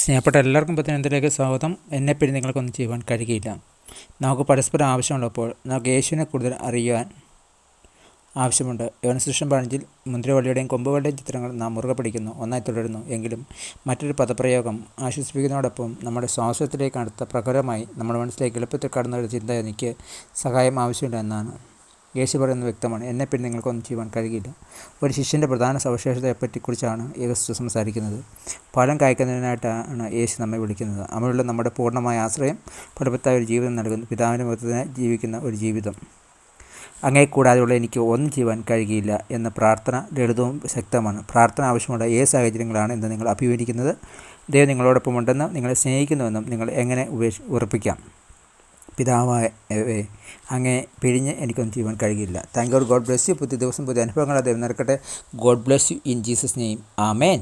സ്നേഹപ്പെട്ട എല്ലാവർക്കും പത്തനംതിട്ടയിലേക്ക് സ്വാഗതം. എന്നെപ്പറ്റി നിങ്ങൾക്കൊന്നും ചെയ്യുവാൻ കഴിയുകയില്ല. നമുക്ക് പരസ്പരം ആവശ്യമുള്ളപ്പോൾ നമുക്ക് യേശുവിനെ കൂടുതൽ അറിയുവാൻ ആവശ്യമുണ്ട്. യോഹന്നാൻ 15 മുന്തിരിവള്ളിയുടെയും കൊമ്പുകളുടെയും ചിത്രങ്ങൾ നാം മുറുകെ പിടിക്കുന്നു, ഒന്നായി തുടരുന്നു. എങ്കിലും മറ്റൊരു പദപ്രയോഗം ആശ്വസിപ്പിക്കുന്നതോടൊപ്പം നമ്മുടെ സ്വാസ്ഥ്യത്തിലേക്ക് അടുത്ത പ്രകടമായി നമ്മുടെ മനസ്സിലേക്ക് എളുപ്പത്തിൽ കടന്ന ഒരു ചിന്ത എനിക്ക് സഹായം ആവശ്യമില്ല എന്നാണ്. യേശു പറയുന്നത് വ്യക്തമാണ്: എന്നെപ്പറ്റി നിങ്ങൾക്കൊന്നും ചെയ്യുവാൻ കഴിയില്ല. ഒരു ശിഷ്യൻ്റെ പ്രധാന സവിശേഷതയെക്കുറിച്ചാണ് യേശു സംസാരിക്കുന്നത്. ഫലം കായ്ക്കുന്നതിനായിട്ടാണ് യേശു നമ്മെ വിളിക്കുന്നത്. അവനുള്ള നമ്മുടെ പൂർണ്ണമായ ആശ്രയം ഫലവത്തായ ഒരു ജീവിതം നൽകുന്നു. പിതാവിൻ്റെ മുഖത്തിന് ജീവിക്കുന്ന ഒരു ജീവിതം. അങ്ങേ കൂടാതെയുള്ള എനിക്ക് ഒന്നും ചെയ്യുവാൻ കഴിയില്ല എന്ന പ്രാർത്ഥന ലളിതവും ശക്തമാണ്. പ്രാർത്ഥന ആവശ്യമുള്ള ഏത് സാഹചര്യങ്ങളാണ് എന്ന് നിങ്ങൾ അഭിമുഖീകരിക്കുന്നത്? ദൈവം നിങ്ങളോടൊപ്പമുണ്ടെന്നും നിങ്ങളെ സ്നേഹിക്കുന്നുവെന്നും നിങ്ങൾ എങ്ങനെ ഉറപ്പിക്കാം? പിതാവായവേ, അങ്ങേ പിഴിഞ്ഞ് എനിക്കൊന്നും ചെയ്യുവാൻ കഴിയില്ല. Thank you. God bless you. പുതിയ ദിവസം പുതിയ അനുഭവങ്ങളെ ദൈവം നിറക്കട്ടെ. God bless you in Jesus name. Amen.